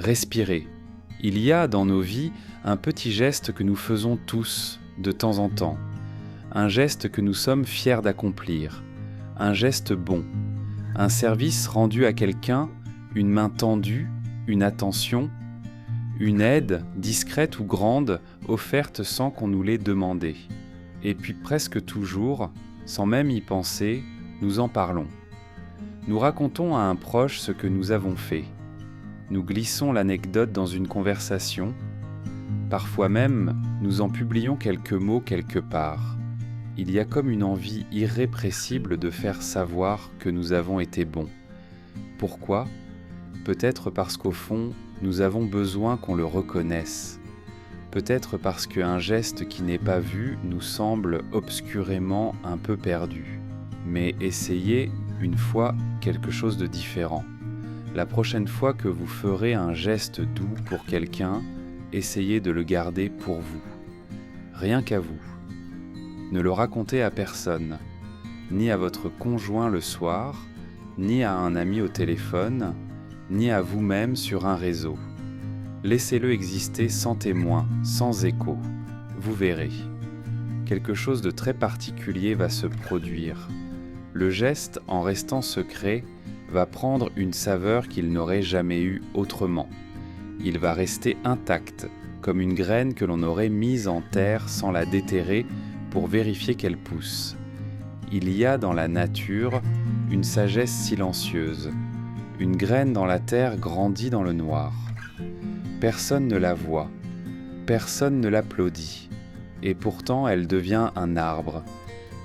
Respirer. Il y a dans nos vies un petit geste que nous faisons tous de temps en temps, un geste que nous sommes fiers d'accomplir, un geste bon, un service rendu à quelqu'un, une main tendue, une attention, une aide, discrète ou grande, offerte sans qu'on nous l'ait demandé. Et puis presque toujours, sans même y penser, nous en parlons. Nous racontons à un proche ce que nous avons fait. Nous glissons l'anecdote dans une conversation. Parfois même, nous en publions quelques mots quelque part. Il y a comme une envie irrépressible de faire savoir que nous avons été bons. Pourquoi ? Peut-être parce qu'au fond, nous avons besoin qu'on le reconnaisse. Peut-être parce qu'un geste qui n'est pas vu nous semble obscurément un peu perdu. Mais essayez, une fois, quelque chose de différent. La prochaine fois que vous ferez un geste doux pour quelqu'un, essayez de le garder pour vous. Rien qu'à vous. Ne le racontez à personne, ni à votre conjoint le soir, ni à un ami au téléphone, ni à vous-même sur un réseau. Laissez-le exister sans témoin, sans écho. Vous verrez. Quelque chose de très particulier va se produire. Le geste, en restant secret, va prendre une saveur qu'il n'aurait jamais eue autrement. Il va rester intact, comme une graine que l'on aurait mise en terre sans la déterrer pour vérifier qu'elle pousse. Il y a dans la nature une sagesse silencieuse. Une graine dans la terre grandit dans le noir. Personne ne la voit, personne ne l'applaudit, et pourtant elle devient un arbre.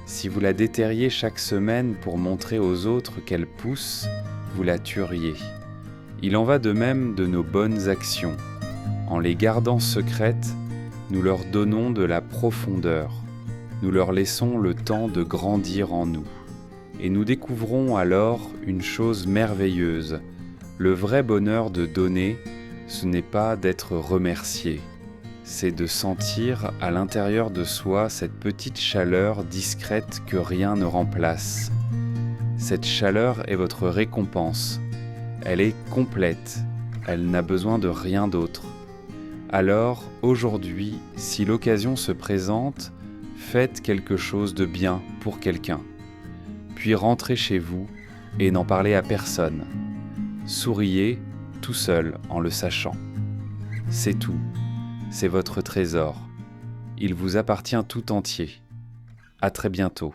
Si vous la déterriez chaque semaine pour montrer aux autres qu'elle pousse, vous la tueriez. Il en va de même de nos bonnes actions. En les gardant secrètes, nous leur donnons de la profondeur. Nous leur laissons le temps de grandir en nous. Et nous découvrons alors une chose merveilleuse. Le vrai bonheur de donner, ce n'est pas d'être remercié. C'est de sentir à l'intérieur de soi cette petite chaleur discrète que rien ne remplace. Cette chaleur est votre récompense. Elle est complète. Elle n'a besoin de rien d'autre. Alors, aujourd'hui, si l'occasion se présente, faites quelque chose de bien pour quelqu'un. Puis rentrez chez vous et n'en parlez à personne. Souriez tout seul en le sachant. C'est tout. C'est votre trésor. Il vous appartient tout entier. À très bientôt.